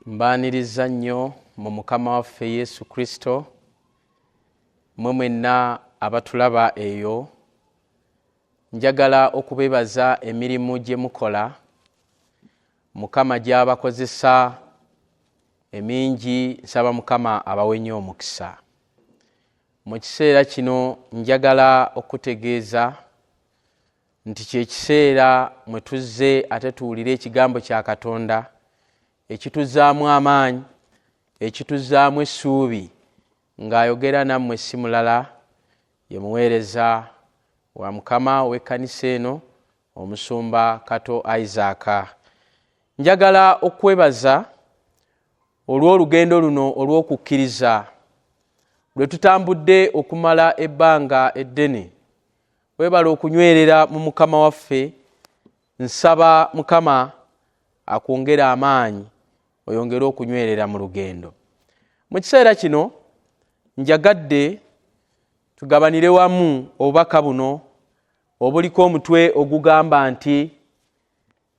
Mbaniriza nnyo mu Mukama waffe Yesu Kristo, mwe mwenna abatulaba eyo. Njagala okubebaza emirimu gye mukola. Mukama gy'abakozesa emingi, nsaba Mukama abawe nnyo omukisa. Mu kiseera kino njagala okutegeeza nti kye kiseera mwe tuzze ate tuwulira ekigambo kya Katonda ekituzaamu amaanyi, ekituzaamu essuubi, ng'ayogera nammwe si mulala ye muweereza wa Mukama w'ekkanisa eno, Omusumba Kato Isaac. Njagala okwebaza olw'olugendo luno olw'okukkiriza lwe tutambudde okumala ebbanga eddene. Weebala okunywerera mu Mukama waffe. Nsaba Mukama akwongera amaanyi oyongere okunywerera mu lugendo. Mu kiseera kino njagadde tugabanire wamu obubaka buno obuliko omutwe ogugamba nti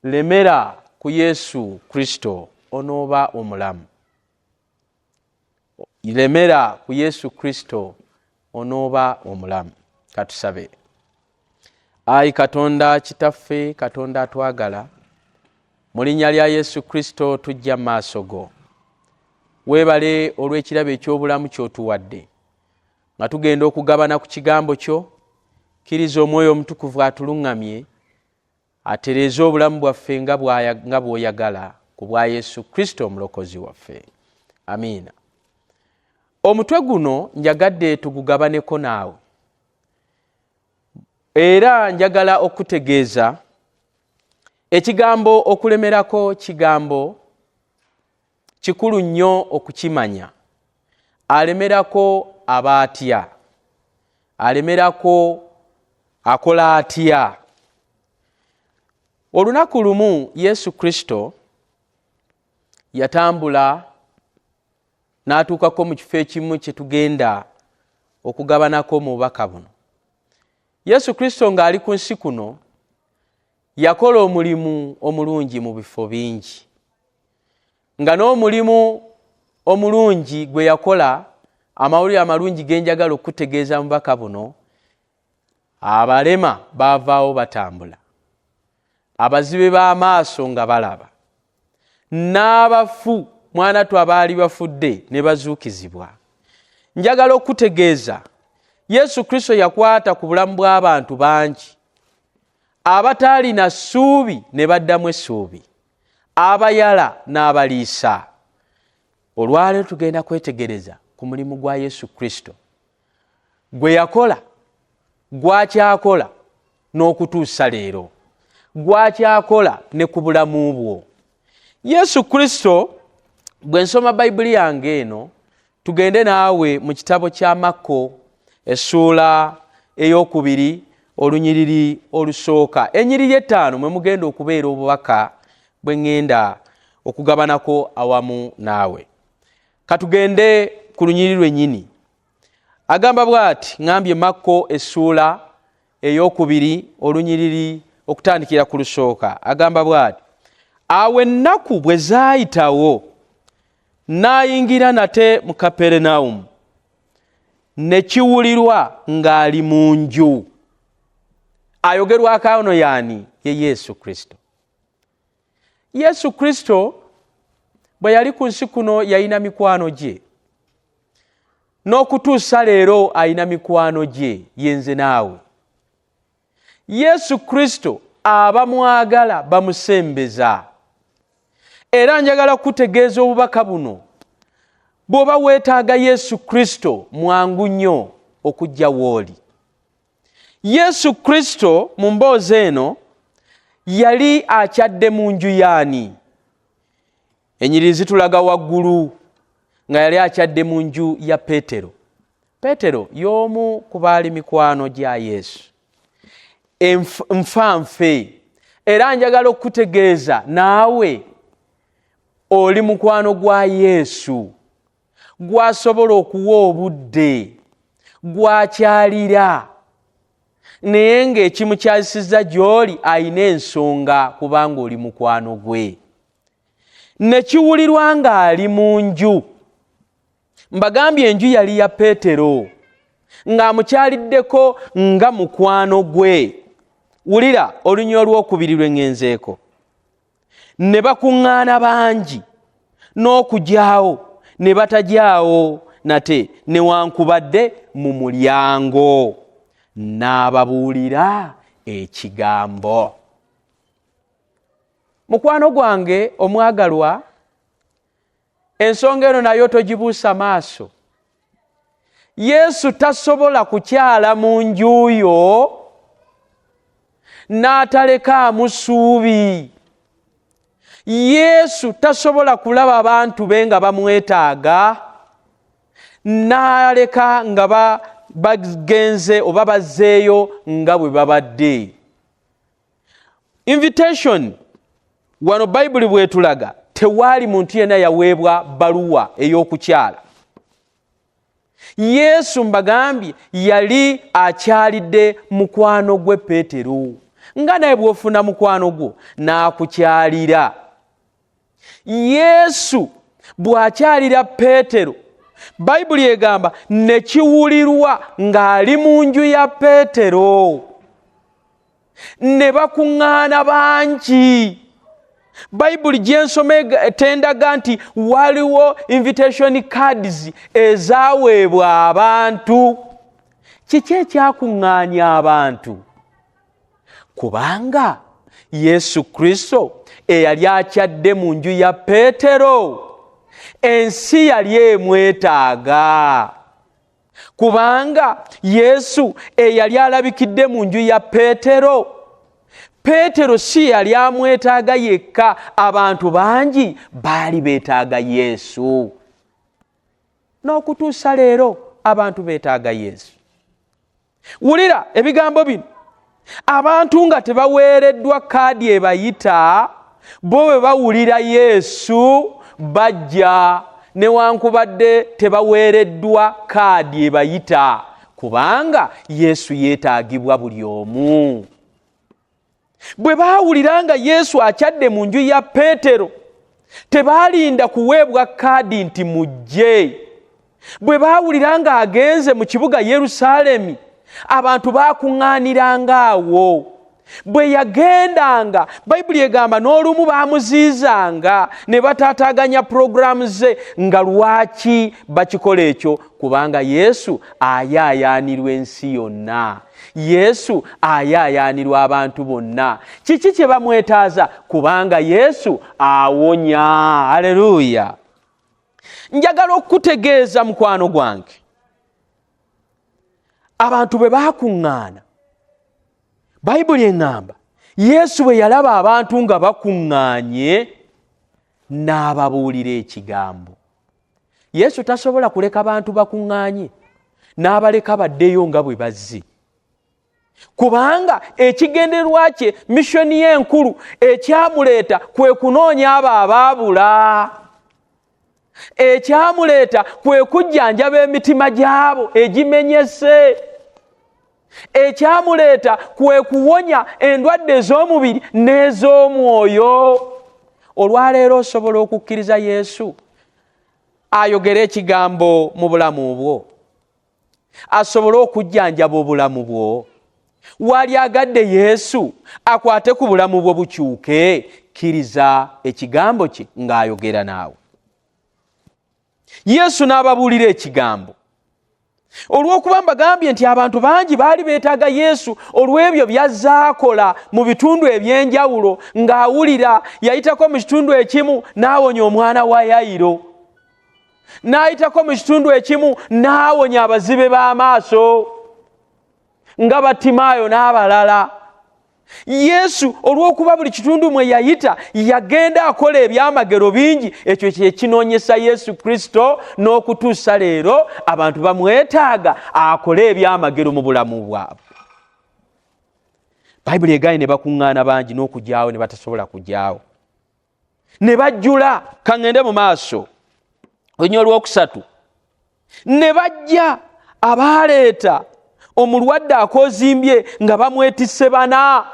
lemera ku Yesu Kristo onooba omulamu. Lemera ku Yesu Kristo onooba omulamu. Katusabe. Ayi Katonda Kitaffe, Katonda atwagala, mu linnya lya Yesu Kristo tujja mu maaso go. Weebale olw'ekirabo eky'obulamu ky'otuwadde nga tugenda okugabana ku kigambo kyo. Kkiriza Omwoyo Omutukuvu atuluŋŋamye atereeze obulamu bwaffe nga bw'oyagala, ku bwa Yesu Kristo omulokozi waffe. Amiina. Omutwe guno njagadde tugugabaneko naawe, era njagala okutegeeza ekigambo okulemerako kigambo kikulu nnyo okukimanya. Alemerako aba atya? Alemerako akola atya? Olunaku lumu Yesu Kristo yatambula n'atuukako mu kifo ekimu kye tugenda okugabanako mu bubaka buno. Yesu Kristo ng'ali ku nsi kuno yakola omulimu omulungi mu bifo bingi, nga n'omulimu omulungi gwe yakola, amawulire amalungi ge njagala okutegeeza mu bubaka buno: abalema baavaawo batambula, abazibe b'amaaso nga balaba, n'abafu mwanatu abaali bafudde ne bazuukizibwa. Njagala okutegeeza Yesu Kristo yakwata ku bulamu bw'abantu bangi, abataalina ssuubi ne baddamu essuubi, abayala n'abaliisa. Olwaleero tugenda kwetegereza ku mulimu gwa Yesu Kristo gwe yakola, gw'akyakola n'okutuusa leero, gw'akyakola ne ku bulamu bwo. Yesu Kristo, bwe nsoma Bayibuli yange eno, tugende naawe mu kitabo kya Makko essuula ey'okubiri olunyiriri olusooka, ennyiriri 5 mwe mugenda okubeera obubaka bwe ŋŋenda okugabanako awamu naawe. Katugende ku lunyiriri lwennyini. Agamba bw'ati, ŋŋambye Makko essuula ey'okubiri olunyiriri okutandikira ku lusooka. Agamba bw'ati: awo ennaku bwe zaayitawo n'ayingira nate mu Kaperunawumu, ne kiwulirwa ng'ali mu nju. Ayogerwako ono yaani? Ye Yesu Kristo. Yesu Kristo bwe yali ku nsi kuno yalina mikwano gye, n'okutuusa leero alina mikwano gye, yenze naawe. Yesu Kristo abamwagala bamusembeza. Era njagala kutegeeza obubaka buno, bw'oba weetaaga Yesu Kristo, mwangu nnyo okujja w'oli. Yesu Kristo mu mboozi eno yali akyadde mu nju yaani? Ennyiriri zitulaga waggulu nga yali akyadde mu nju ya Peetero. Peetero y'omu ku baali mikwano gya Yesu, nfanfe. Era njagala okutegeeza naawe oli mukwano gwa Yesu, gwasobola okuwa obudde, gwakyalira, naye ng'ekimu kyazisizza gy'oli ayina ensonga, kubanga oli mukwano gwe. ne kiwulirwa ng'ali mu nju. Mbagambye enju yali ya Peetero ng'amukyaliddeko nga mukwano gwe. Wulira olunya olwokubiri lwe ŋŋenzeeko. Ne bakuŋŋaana bangi n'okujyawo ne batajyawo nate newankubadde mu mulyango, n'ababuulira ekigambo. Mukwano gwange omwagalwa, ensonga eno nayo togibuusa maaso. Yesu tasobola kukyala mu nju yo n'atalekaamu ssuubi. Yesu tasobola kulaba abantu be nga bamwetaaga n'aleka nga bagenze oba bazzeeyo nga bwe babadde. Invitation wano Bayibuli bwetulaga tewaali muntu yenna yaweebwa baluwa ey'okukyala. Yesu mbagambye yali akyalidde mukwano gwe Peetero, nga naye bw'ofuna mukwano gwo n'akukyalira. Yesu bw'akyalira Peetero, Bayibuli egamba ne kiwulirwa ng'ali mu nju ya Peetero, ne bakuŋŋaana bangi. Bayibuli gyensoma tendaga nti waliwo invitation cards ezaweebwa abantu. Kiki ekyakuŋŋaanya abantu? Kubanga Yesu Kristo eyali akyadde mu nju ya Peetero, ensi yali emwetaaga. Kubanga Yesu eyali alabikidde mu nju ya Peetero, Peetero si yali amwetaaga yekka, abantu bangi baali beetaaga Yesu. N'okutuusa leero abantu beetaaga Yesu. Wulira ebigambo bino. Abantu nga tebaweereddwa kaadi ebayita, bo bwe bawulira Yesu bajja newankubadde tebaweereddwa kaadi ebayita, kubanga Yesu yeetaagibwa buli omu. Bwe baawulira nga Yesu akyadde mu nju ya Peetero, tebaalinda kuweebwa kaadi nti mujje. Bwe baawulira nga agenze mu kibuga Yerusaalemi, abantu baakuŋŋaaniranga awo. Bwe yagendanga, Bayibuli egamba n'olumu baamuziizanga ne bataataaganya puroguramu ze. Nga lwaki bakikola ekyo? Kubanga Yesu ayaayaanirwa ensi yonna. Yesu ayaayaanirwa abantu bonna. Kiki kye bamwetaaza? Kubanga Yesu awonya. Haleluya! Njagala okukutegeeza mukwano gwange, abantu bwe baakuŋŋaana, Bayibuli eŋŋamba Yesu bwe yalaba abantu nga bakuŋŋaanye n'ababuulira ekigambo. Yesu tasobola kuleka bantu bakuŋŋaanye n'abaleka baddeyo nga bwe bazze, kubanga ekigendererwa kye, missoni ye enkulu, ekyamuleeta kwe kunoonya abo abaabula. Ekyamuleeta kwe kujjanjaba emitima gyabo egimenyese. Ekyamuleeta kwe kuwonya endwadde ez'omubiri n'ez'omwoyo. Olwaleero osobola okukkiriza Yesu ayogere ekigambo mu bulamu bwo, asobole okujjanjaba obulamu bwo. Wali agadde Yesu akwate ku bulamu bwo bukyuke, kkiriza ekigambo kye ng'ayogera naawe. Yesu n'ababuulira ekigambo. Olw'okuba mbagambye nti abantu bangi baali beetaaga Yesu olw'ebyo by'azza akola mu bitundu eby'enjawulo, ng'awulira. Yayitako mu kitundu ekimu n'awonya omwana wa Yayiro, n'ayitako mu kitundu ekimu n'awonya abazibe b'amaaso nga Batimaayo n'abalala. Yesu olw'okuba buli kitundu mwe yayita yagenda akola ebyamagero bingi. Ekyo kye kinoonyesa Yesu Kristo n'okutuusa leero abantu bamwetaaga akole ebyamagero mu bulamu bwabwe. Bayibuli egaanye ne bakuŋŋaana bangi n'okujyawo ne batasobola kujyawo, ne bajjula. Kaŋŋende mu maaso. Olunya olwokusatu, ne bajja abaaleeta omulwadde akoozimbye nga bamwetisse bana.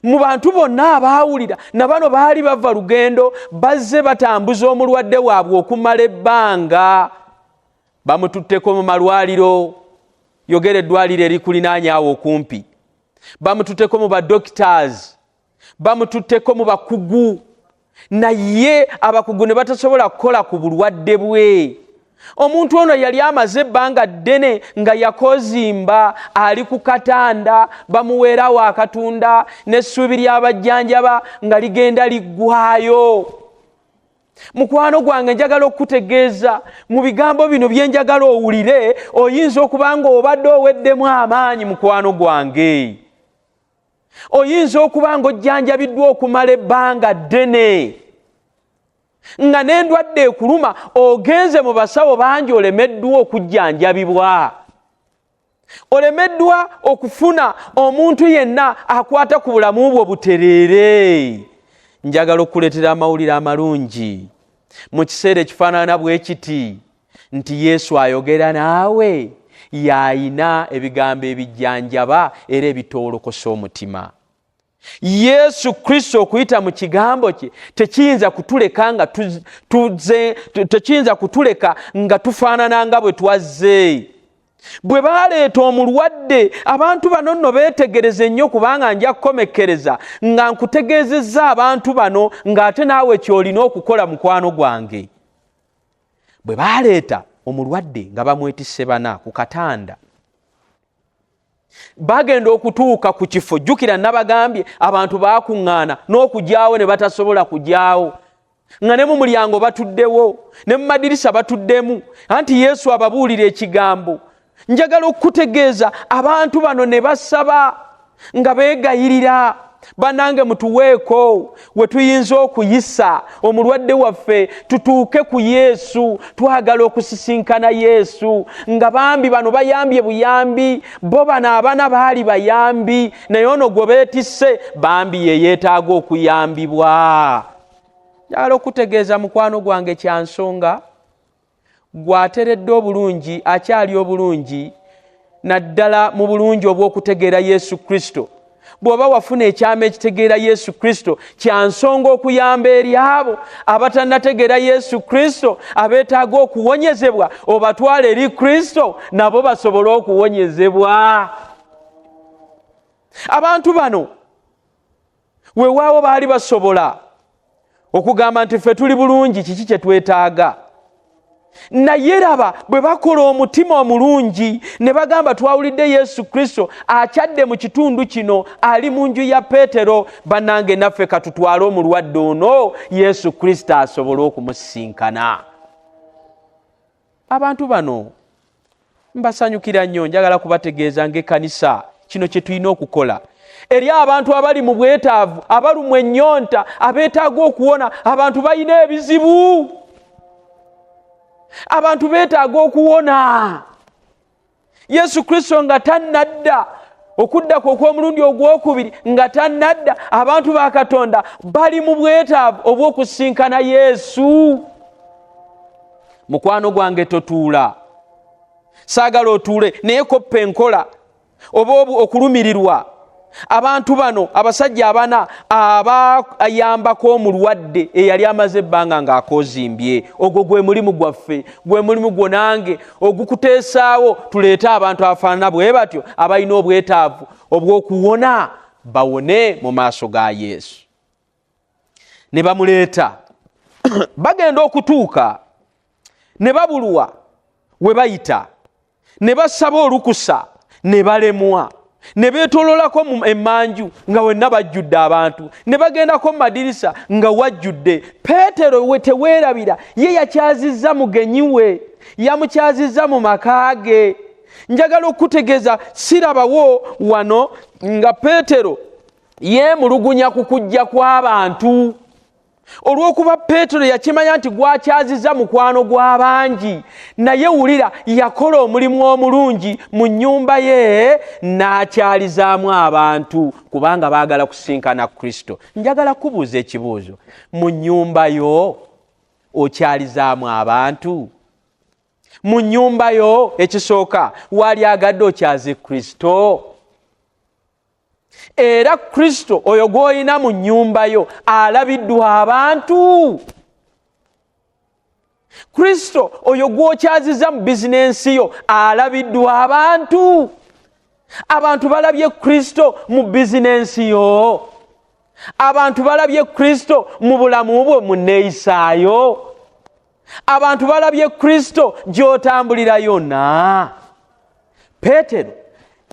mu bantu bonna abaawulira na bano baali bava lugendo bazze batambuza omulwadde waabwe okumala ebbanga. Bamututteko mu malwaliro, yogera eddwaliro erikulinaanyaawo okumpi. Bamututteko mu badoctors, bamututteko mu bakugu, naye abakugu ne batasobola kukola ku bulwadde bwe. Omuntu ono yali amaze ebbanga ddene nga yakozimba, ali ku katanda, bamuweerawo akatunda n'essuubi ly'abajjanjaba nga ligenda liggwayo. Mukwano gwange, njagala okutegeeza mu bigambo bino bye njagala owulire, oyinza okuba nga obadde oweddemu amaanyi. Mukwano gwange, oyinza okuba nga ojjanjabiddwa okumala ebbanga ddene, nga n'endwadde ekuluma ogenze mu basawo bangi, olemeddwa okujjanjabibwa, olemeddwa okufuna omuntu yenna akwata ku bulamu bwo butereere. Njagala okuleetera amawulire amalungi mu kiseera ekifaanana bwe kiti nti Yesu ayogera naawe, y'ayina ebigambo ebijjanjaba era ebitoolokosa omutima. Yesu Kristo okuyita mu kigambo kye tekiyinza kutuleka nga tufaanana nga bwe twazze. Bwe baleeta omulwadde, abantu bano nno beetegereze nnyo, kubanga nja kukomekkereza nga nkutegeezezza abantu bano ng'ate naawe ky'olina okukola. Mukwano gwange, bwe baleeta omulwadde nga bamwetisse bana ku katanda, bagenda okutuuka ku kifo, jjukira nabagambye abantu baakuŋŋaana n'okugyawo ne batasobola kugyawo, nga ne mu mulyango batuddewo, ne mu madirisa batuddemu, anti Yesu ababuulira ekigambo. Njagala okutegeeza abantu bano ne basaba nga beegayirira, bannange mutuweeko we tuyinza okuyisa omulwadde waffe tutuuke ku Yesu. Twagala okusisinkana Yesu, nga bambi bano bayambye buyambi, bo bano abana baali bayambi, naye ono gwe beetisse bambi ye yeetaaga okuyambibwa. Njagala okutegeeza mukwano gwange kya nsonga, gwateredde obulungi akyali obulungi, naddala mu bulungi obw'okutegeera Yesu Kristo. Bw'oba wafuna ekyama ekitegeera Yesu Kristo, kya nsonga okuyamba eri abo abatannategeera Yesu Kristo, abeetaaga okuwonyezebwa, obatwala eri Kristo nabo basobole okuwonyezebwa. Abantu bano weewaawo baali basobola okugamba nti ffe tuli bulungi, kiki kye twetaaga. Naye raba bwe bakola omutima omulungi ne bagamba twawulidde Yesu Kristo akyadde mu kitundu kino, ali mu nju ya Peetero, bannange naffe katutwale omulwadde ono Yesu Kristo asobole okumusisinkana. Abantu bano mbasanyukira nnyo, njagala kubategeeza ng'ekkanisa kino kye tulina okukola eri abantu abali mu bwetaavu, abalumwa ennyonta, abeetaaga okuwona. Abantu balina ebizibu, abantu beetaaga okuwona. Yesu Kristo nga tannadda, okuddako okw'omulundi ogwokubiri nga tannadda, abantu ba Katonda bali mu bwetaavu obw'okusinkana Yesu. Mukwano gwange, totuula. Saagala otuule, naye koppa enkola oba okulumirirwa. Abantu bano abasajja abana abayambako omulwadde eyali amaze ebbanga ng'akozimbye, ogwo gwe mulimu gwaffe, gwe mulimu gwo nange ogukuteesaawo tuleete abantu abafaanana bwe batyo abalina obwetaavu obw'okuwona, bawone mu maaso ga Yesu. Ne bamuleeta bagenda okutuuka ne babulwa we bayita, ne basaba olukusa ne balemwa, ne beetoololako emmanju nga wenna bajjudde abantu, ne bagendako mu madirisa nga wajjudde. Peetero we teweerabira, ye yakyazizza mugenyi we, yamukyazizza mu maka ge. Njagala okutegeeza sirabawo wano nga Peetero yeemulugunya ku kujja kw'abantu, olw'okuba Peetero yakimanya nti gwakyazizza mukwano gw'abangi, naye wulira yakola omulimu omulungi mu nnyumba ye n'akyalizaamu abantu kubanga baagala kusinkana Kristo. Njagala kubuuza ekibuuzo, mu nnyumba yo okyalizaamu abantu? Mu nnyumba yo ekisooka wali agadde okyaze Kristo? era Kristo oyo gw'olina mu nnyumba yo alabiddwa abantu. Kristo oyo gw'okyaziza mu bizinensi yo alabiddwa abantu. Abantu balabye Kristo mu bizinensi yo. Abantu balabye Kristo mu bulamu bwo mu nneeyisaayo. Abantu balabye Kristo gy'otambulira yonna. Peetero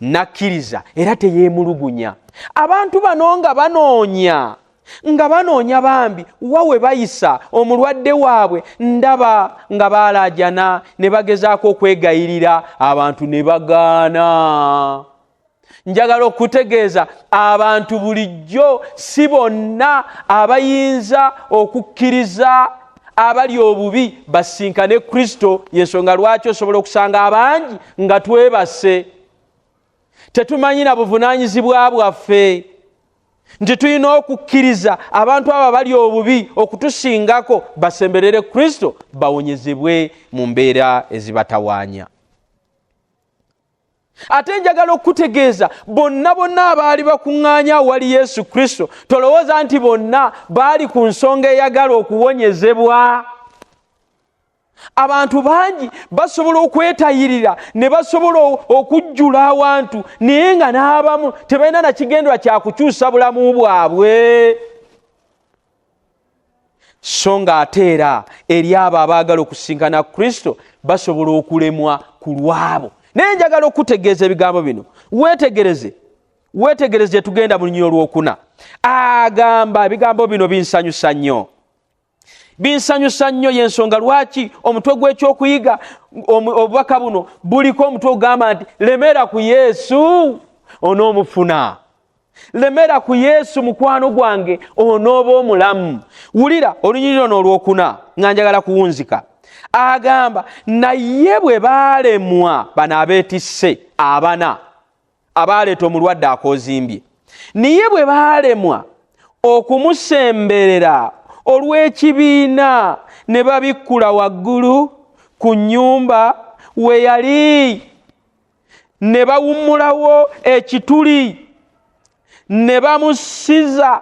nakkiriza era teyeemulugunya. Abantu bano nga banoonya bambi wa we bayisa omulwadde waabwe, ndaba nga baalaajana ne bagezaako okwegayirira, abantu ne bagaana. Njagala okutegeeza abantu bulijjo si bonna abayinza okukkiriza abali obubi basinkane Kristo. Yensonga lwaki osobola okusanga abangi nga twebase, tetumanyi na buvunaanyizibwa bwaffe, nti tulina okukkiriza abantu abo abali obubi okutusingako basemberere Kristo bawonyezebwe mu mbeera ezibatawaanya. Ate njagala okutegeeza bonna abaali bakuŋŋaanya wali Yesu Kristo, tolowooza nti bonna baali ku nsonga eyagala okuwonyezebwa. Abantu bangi basobola okwetayirira ne basobola okujjula awantu, naye nga n'abamu tebalina na kigendwa kya kukyusa bulamu bwabwe. So nga ate era eri abo abaagala okusinkana Kristo basobola okulemwa ku lwabo. Naye njagala okutegeeza ebigambo bino, weetegereze tugenda mu lunyiro lwokuna. Agamba ebigambo bino binsanyusa nnyo. Binsanyusa nnyo y'ensonga lwaki omutwe gw'ekyokuyiga obubaka buno buliko omutwe ogamba nti lemera ku Yesu onoomufuna. Lemera ku Yesu mukwano gwange onooba omulamu. Wulira olunyiriri luno olwokuna nga njagala kuwunzika. Agamba naye bwe baalemwa bano abeetisse abana abaaleeta omulwadde akoozimbye, naye bwe baalemwa okumusemberera olw'ekibiina ne babikkula waggulu ku nnyumba we yali, ne bawummulawo ekituli ne bamussiza.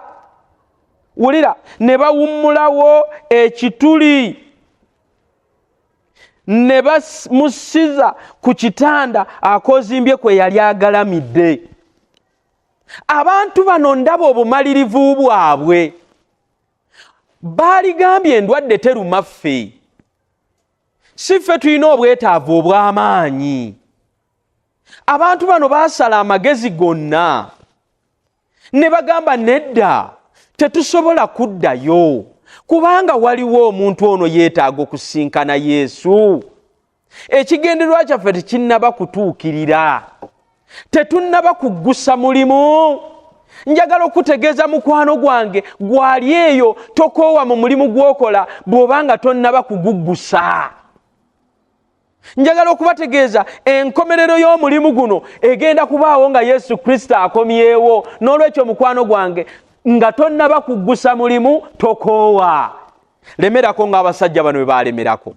Wulira, ne bawummulawo ekituli ne bamussiza ku kitanda akoozimbye kwe yali agalamidde. Abantu bano ndaba obumalirivu bwabwe. Baaligambye endwadde teruma ffe, si ffe tulina obwetaavu obw'amaanyi. Abantu bano baasala amagezi gonna ne bagamba nedda, tetusobola kuddayo kubanga waliwo omuntu ono yeetaaga okusinkana Yesu. Ekigendererwa kyaffe tekinnaba kutuukirira, tetunnaba kuggusa mulimu. Njagala okutegeeza mukwano gwange, gwali eyo tokoowa mu mulimu gw'okola bw'obanga tonnaba kuguggusa. Njagala okubategeeza enkomerero y'omulimu guno egenda kubaawo nga Yesu Kristo akomyewo. N'olwekyo mukwano gwange, nga tonnaba kuggusa mulimu tokoowa. Lemerako ng'abasajja bano bwe baalemerako.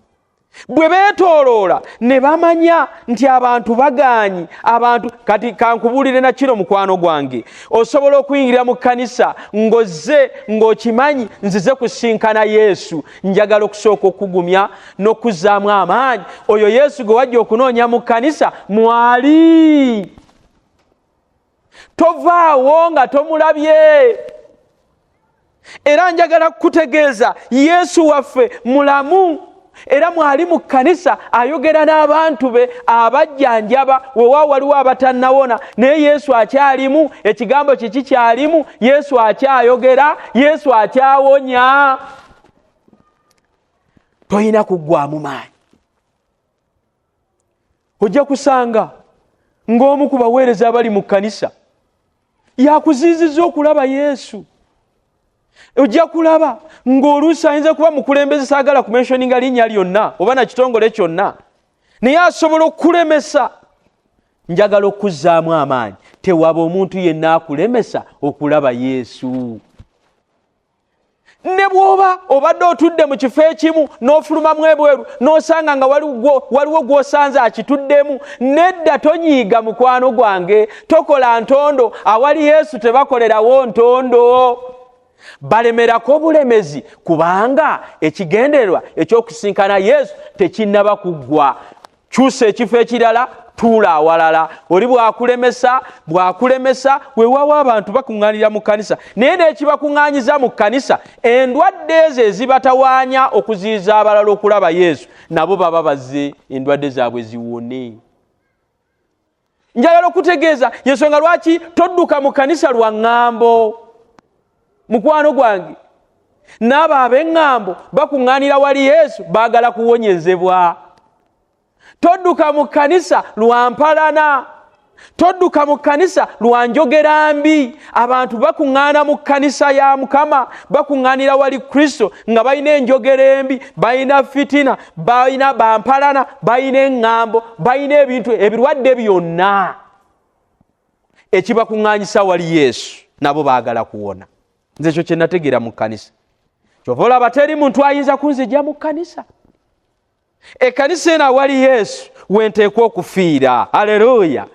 Bwe beetooloola ne bamanya nti abantu bagaanyi, abantu kati kankubuulire na kino mukwano gwange, osobola okuyingira mu kkanisa ng'ozze ng'okimanyi nzize kusinkana Yesu. Njagala okusooka okugumya n'okuzzaamu amaanyi, oyo Yesu gwe wajja okunoonya mu kkanisa mwali. Tovaawo nga tomulabye. Era njagala kutegeeza Yesu waffe mulamu, era mwali mu kkanisa ayogera n'abantu be abajjanjaba. Weewaawo waliwo abatannawona naye Yesu akyalimu, ekigambo kiki kyalimu, Yesu akyayogera, Yesu akyawonya. Toyina kuggwaamu maanyi. Ojja kusanga ng'omu ku baweereza abali mu kkanisa yakuziizizza okulaba Yesu. Ojja kulaba ng'oluusi ayinza kuba mukulembeze, saagala kumentioninga linnya lyonna oba na kitongole kyonna, naye asobola okulemesa. Njagala okuzzaamu amaanyi, tewaba omuntu yenna akulemesa okulaba Yesu. ne bwoba obadde otudde mu kifo ekimu n'ofulumamu ebweru n'osanga nga waliwo gw'osanze akituddemu, nedda tonyiiga mukwano gwange, tokola ntondo. Awali Yesu tebakolerawo ntondo. Balemerako obulemezi kubanga ekigendererwa eky'okusinkana Yesu tekinnaba kuggwa. Kyusa ekifo ekirala, tuula awalala. Oli bwakulemesa weewawo abantu bakuŋŋaanira mu kkanisa, naye n'ekibakuŋŋaanyiza mu kkanisa, endwadde ezo ezibatawaanya okuziyiza abalala okulaba Yesu, nabo baba bazze endwadde zaabwe ziwone. Njagala okutegeeza yensonga lwaki todduka mu kkanisa lwa ŋŋambo. Mukwano gwange, n'abo ab'eŋŋambo bakuŋŋaanira wali Yesu baagala kuwonyezebwa. Todduka mu kkanisa lwa mpalana, todduka mu kkanisa lwa njogera mbi. Abantu bakuŋŋaana mu kkanisa ya Mukama, bakuŋŋaanira wali Kristo nga balina enjogera embi, balina fitina, balina bampalana, balina eŋŋambo, balina ebintu ebirwadde byonna. Ekibakuŋŋaanyisa wali Yesu nabo baagala kuwona. Nze ekyo kye nategeera mu kkanisa. Kyova olaba teri muntu ayinza kunzijja mu kkanisa. Ekkanisa eno awali Yesu wenteekwa okufiira. Haleluya.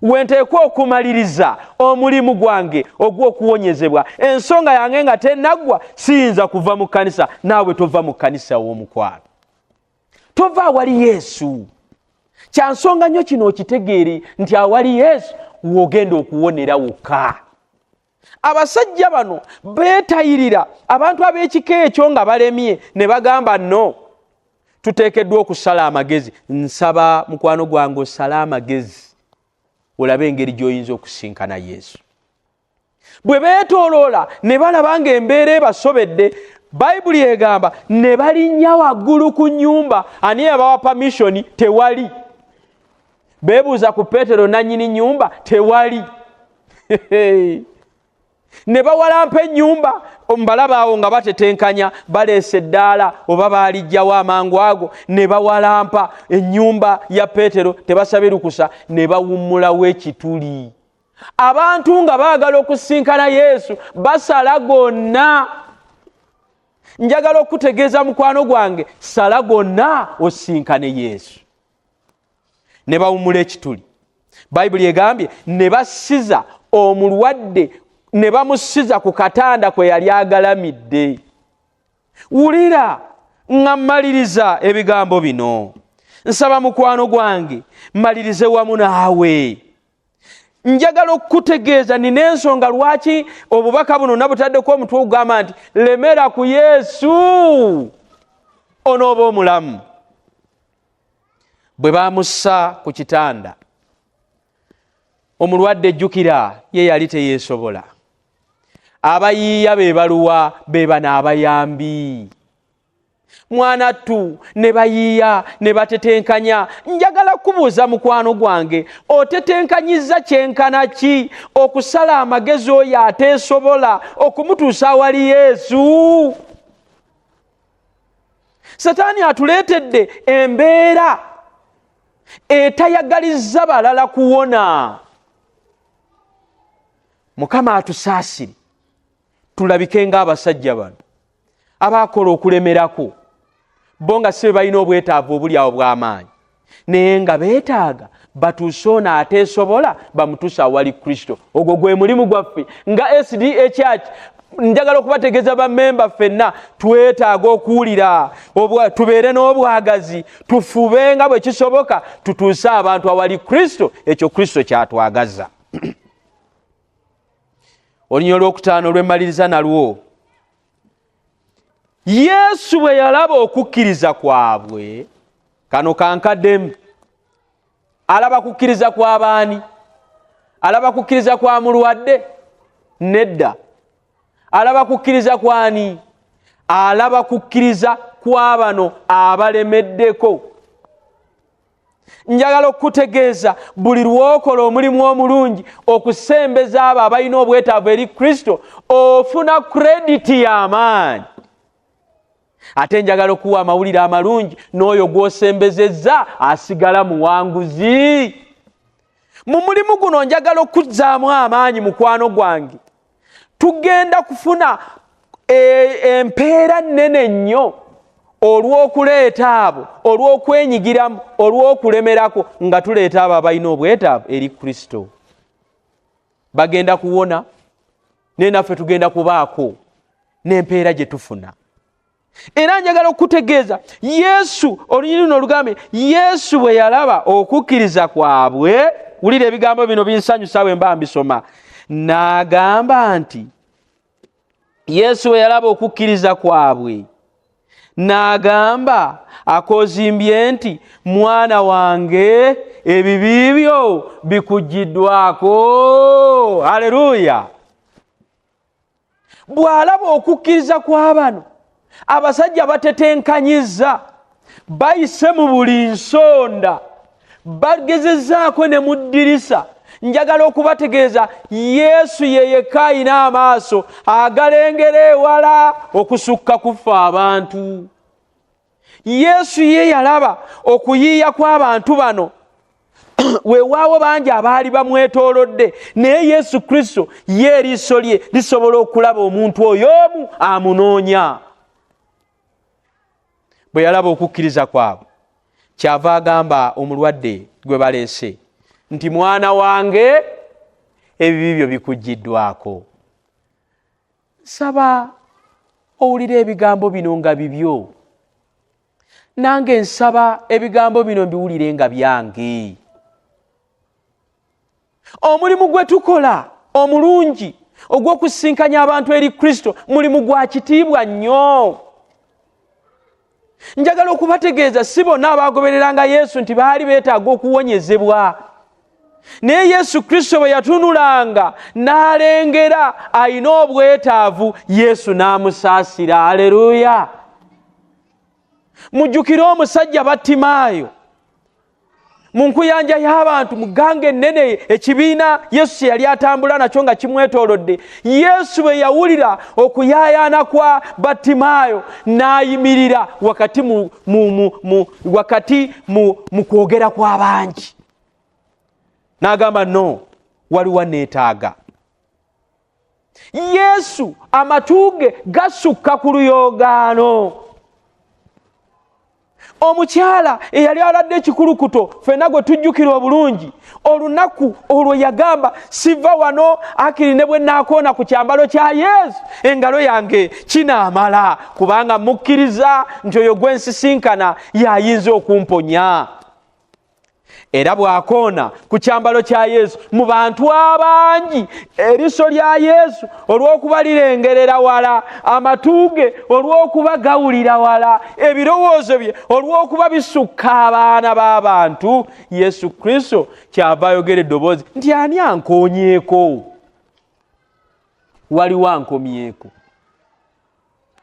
Wenteekwa okumaliriza omulimu gwange ogw'okuwonyezebwa. Ensonga yange nga tennaggwa siyinza kuva mu kkanisa, naawe tova mu kkanisa w'omukwano. Tova awali Yesu. Kya nsonga nnyo kino okitegeere nti awali Yesu w'ogenda okuwonera wokka. Abasajja bano beetayirira abantu ab'ekika ekyo nga balemye ne bagamba no, tuteekeddwa okusala amagezi. Nsaba mukwano gwange osala amagezi olabe engeri gy'oyinza okusinkana Yesu. Bwe beetooloola ne balaba ng'embeera ebasobedde, Bayibuli egamba ne balinnya waggulu ku nnyumba. Ani yabawa permission? Tewali. Beebuuza ku Peetero nannyini nnyumba, tewali. Ne bawalampa ennyumba, ombalaba awo nga batetenkanya, baleese eddaala oba baalijjawo amangu ago, ne bawalampa ennyumba ya Peetero, tebasabye lukusa, ne bawummulawo ekituli. Abantu nga baagala okusinkana Yesu basala gonna. Njagala okutegeeza mukwano gwange, sala gonna osinkane Yesu. Ne bawummula ekituli. Bayibuli egambye ne basiza omulwadde, ne bamusiza ku katanda kwe yali agalamidde. Wulira nga mmaliriza ebigambo bino. Nsaba mukwano gwange mmalirize wamu naawe. Njagala okutegeeza nina ensonga lwaki obubaka buno nabutaddeko omutwe ogugamba nti lemera ku Yesu onooba omulamu. Bwe bamussa ku kitanda, omulwadde ejjukira ye yali teyeesobola. Abayiiya be baluwa be bano abayambi. Mwanattu ne bayiiya ne batetenkanya. Njagala kubuuza mukwano gwange, otetenkanyiza kyenkana ki okusala amagezi oyo ateesobola okumutuusa awali Yesu? Sataani atuleetedde embeera etayagalizza balala kuwona. Mukama atusaasire tulabike ng'abasajja bano abaakola okulemerako, bo nga si balina obwetaavu obuli awo bw'amaanyi, naye nga beetaaga batuuse ono ateesobola bamutuusa awali Kristo. Ogwo gwe mulimu gwaffe nga SDA Church. Njagala okubategeeza bammemba ffenna twetaaga okuwulira, tubeere n'obwagazi, tufube nga bwe kisoboka tutuuse abantu awali Kristo. Ekyo Kristo kyatwagaza. Olunyolo olwokutaano olw'emmaliriza nalwo, Yesu bwe yalaba okukkiriza kwabwe, kano kankaddemu, alaba kukkiriza kw'abaani? Alaba kukkiriza kwa mulwadde? Nedda. Alaba kukkiriza kwani? Alaba kukkiriza kwa bano abalemeddeko. Njagala okutegeeza buli lwokola omulimu omulungi okusembeza abo abalina obwetaavu eri Kristo, ofuna krediti y'amaanyi. Ate njagala okuwa amawulire amalungi, n'oyo gw'osembezezza asigala muwanguzi. Mu mulimu guno njagala okuzzaamu amaanyi mukwano gwange. Tugenda kufuna empeera nnene nnyo olw'okuleeta abo, olw'okwenyigiramu, olw'okulemerako nga tuleeta abo abalina obwetaavu eri Kristo. Bagenda kuwona, naye naffe tugenda kubaako n'empeera gye tufuna. Era njagala okutegeeza Yesu, olunyiri luno lugambe, Yesu bwe yalaba okukkiriza kwabwe, wulira ebigambo bino binsanyusa bwe mba mbisoma, n'agamba nti, Yesu bwe yalaba okukkiriza kwabwe, n'agamba akozimbye nti, mwana wange ebibi byo bikuggiddwako. Haleluya! Bw'alaba okukkiriza kw'abano abasajja batetenkanyiza, bayise mu buli nsonda, bagezezzaako ne mu ddirisa, njagala okubategeeza Yesu ye yekka alina amaaso agalengera ewala okusukka kufa abantu. Yesu ye yalaba okuyiiya kw'abantu bano weewaawo bangi abaali bamwetoolodde, naye Yesu Kristo ye eriiso lye lisobola okulaba omuntu oyo omu amunoonya. Bwe yalaba okukkiriza kwabwe, kyava agamba omulwadde gwe baleese nti, mwana wange ebibi byo bikuggiddwako. Nsaba owulire ebigambo bino nga bibyo, nange nsaba ebigambo bino mbiwulire nga byange. Omulimu gwe tukola omulungi ogw'okusinkanya abantu eri Kristo mulimu gwa kitiibwa nnyo. Njagala okubategeeza si bonna abaagobereranga Yesu nti baali beetaaga okuwonyezebwa, naye Yesu Kristo bwe yatunulanga n'alengera alina obwetaavu, Yesu n'amusaasira. Haleluya! Mujjukire omusajja Battimaayo mu nkuyanja y'abantu mu gganga ennene, ekibiina Yesu kye yali atambula nakyo nga kimwetoolodde. Yesu bwe yawulira okuyaayaana kwa Battimaayo n'ayimirira wakati mu kwogera kw'abangi, n'agamba, no, waliwo aneetaaga. Yesu amatu ge gasukka ku luyoogaano. Omukyala eyali aladde ekikulukuto, ffenna gwe tujjukira obulungi, olunaku olwo yagamba, siva wano akiri ne bwe naakoona ku kyambalo kya Yesu engalo yange kinaamala, kubanga mukkiriza nti oyo gwe nsisinkana y'ayinza okumponya. Era bw'akoona ku kyambalo kya Yesu, mu bantu abangi eriiso lya Yesu olw'okuba lirengerera wala, amatu ge olw'okuba gawulira wala, ebirowoozo bye olw'okuba bisukka abaana b'abantu, Yesu Kristo kyava ayogera eddoboozi nti, ani ankoonyeeko? Waliwo ankomyeko.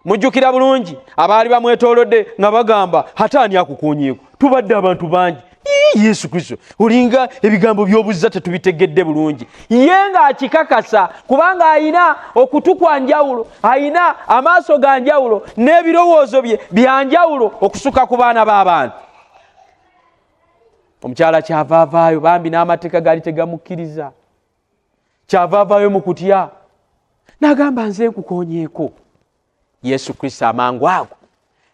Mujjukira bulungi abaali bamwetoolodde nga bagamba, ate ani akukoonyeeko? Tubadde abantu bangi. Yesu Kristo, olinga ebigambo by'obuzza tetubitegedde bulungi. Ye ng'akikakasa kubanga alina okutu kwa njawulo, alina amaaso ga njawulo, n'ebirowoozo bye bya njawulo okusuka ku baana b'abantu. Omukyala kyava avaayo, bambi n'amateeka gaali tegamukkiriza. Kyava avaayo mu kutya, n'agamba, nze nkukoonyeeko. Yesu Kristo amangu ago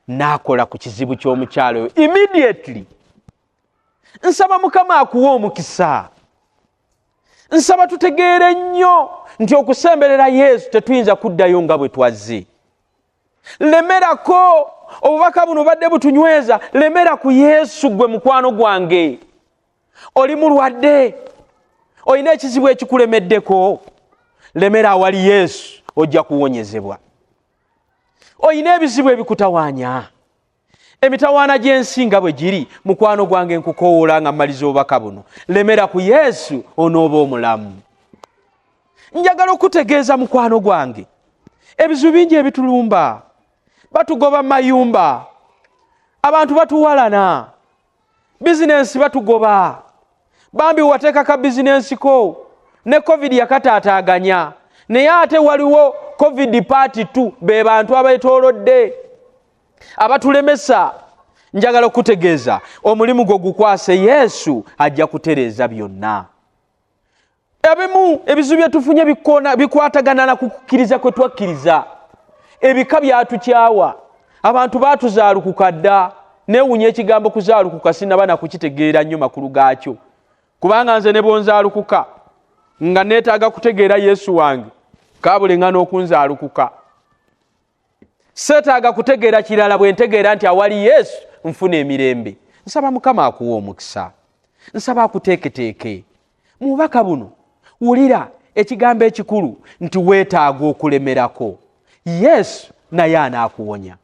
n'akola ku kizibu ky'omukyala oyo immediately. Nsaba Mukama akuwa omukisa. Nsaba tutegeere nnyo nti okusemberera Yesu tetuyinza kuddayo nga bwe twazze. Lemerako, obubaka buno badde butunyweza, lemera ku Yesu gwe mukwano gwange. Oli mulwadde, olina ekizibu ekikulemeddeko, lemera awali Yesu ojja kuwonyezebwa. Olina ebizibu ebikutawaanya, emitawaana gy'ensinga bwe giri, mukwano gwange nkukowoola nga mmaliza obubaka buno, lemera ku Yesu onooba omulamu. Njagala okutegeeza mukwano gwange, ebizibu bingi ebitulumba, batugoba mu mayumba, abantu batuwalana, bizinensi batugoba, bambi wateekaka bizinensi ko ne COVID yakataataaganya, naye ate waliwo COVID part 2, be bantu abeetoolodde abatulemesa. Njagala okutegeeza omulimu gwo gukwase Yesu ajja kutereeza byonna. Ebimu ebizibu bye tufunye bikwatagana na kukkiriza kwe twakkiriza. ebika byatukyawa, abantu batuzaalukuka dda. Neewunya ekigambo kuzaalukuka sinaba nakukitegeera nnyo makulu gaakyo, kubanga nze ne bonzaalukuka nga neetaaga kutegeera Yesu wange kaabuleŋŋana okunzaalukuka. Seetaaga kutegeera kirala bwe ntegeera nti awali Yesu nfuna emirembe. Nsaba Mukama akuwa omukisa, nsaba akuteeketeeke mu bubaka buno. Wulira ekigambo ekikulu nti weetaaga okulemerako, Yesu naye anaakuwonya.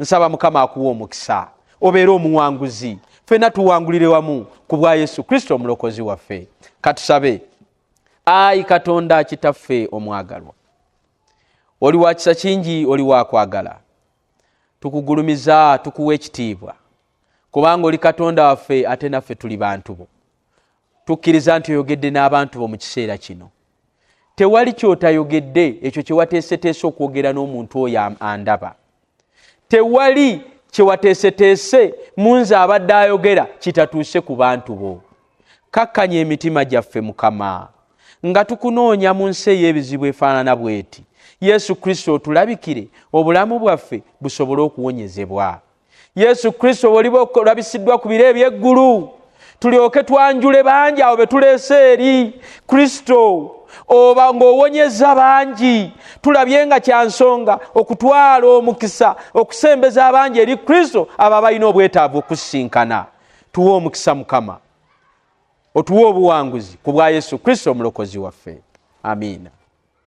Nsaba Mukama akuwa omukisa, obeera omuwanguzi, ffenna tuwangulire wamu ku bwa Yesu Kristo omulokozi waffe. Katusabe. Ayi Katonda Kitaffe omwagalwa, oli wa kisa kingi, oli wa kwagala. Tukugulumiza, tukuwa ekitiibwa, kubanga oli Katonda waffe ate naffe tuli bantu bo. Tukkiriza nti oyogedde n'abantu bo mu kiseera kino. Tewali ky'otayogedde ekyo kye wateeseteese okwogera n'omuntu oyo andaba. Tewali kye wateeseteese mu nze abadde ayogera kitatuuse ku bantu bo. Kakkanya emitima gyaffe Mukama, nga tukunoonya mu nsi ey'ebizibu efaanana bw'eti. Yesu Kristo otulabikire, obulamu bwaffe busobole okuwonyezebwa. Yesu Kristo bw'oliba olabisiddwa ku biro eby'eggulu, tulyoke twanjule bangi abo be tuleese eri Kristo, oba ng'owonyeza bangi. Tulabye nga kya nsonga okutwala omukisa okusembeza abangi eri Kristo abo balina obwetaavu okusisinkana. Tuwe omukisa Mukama, otuwe obuwanguzi ku bwa Yesu Kristo omulokozi waffe. Amiina.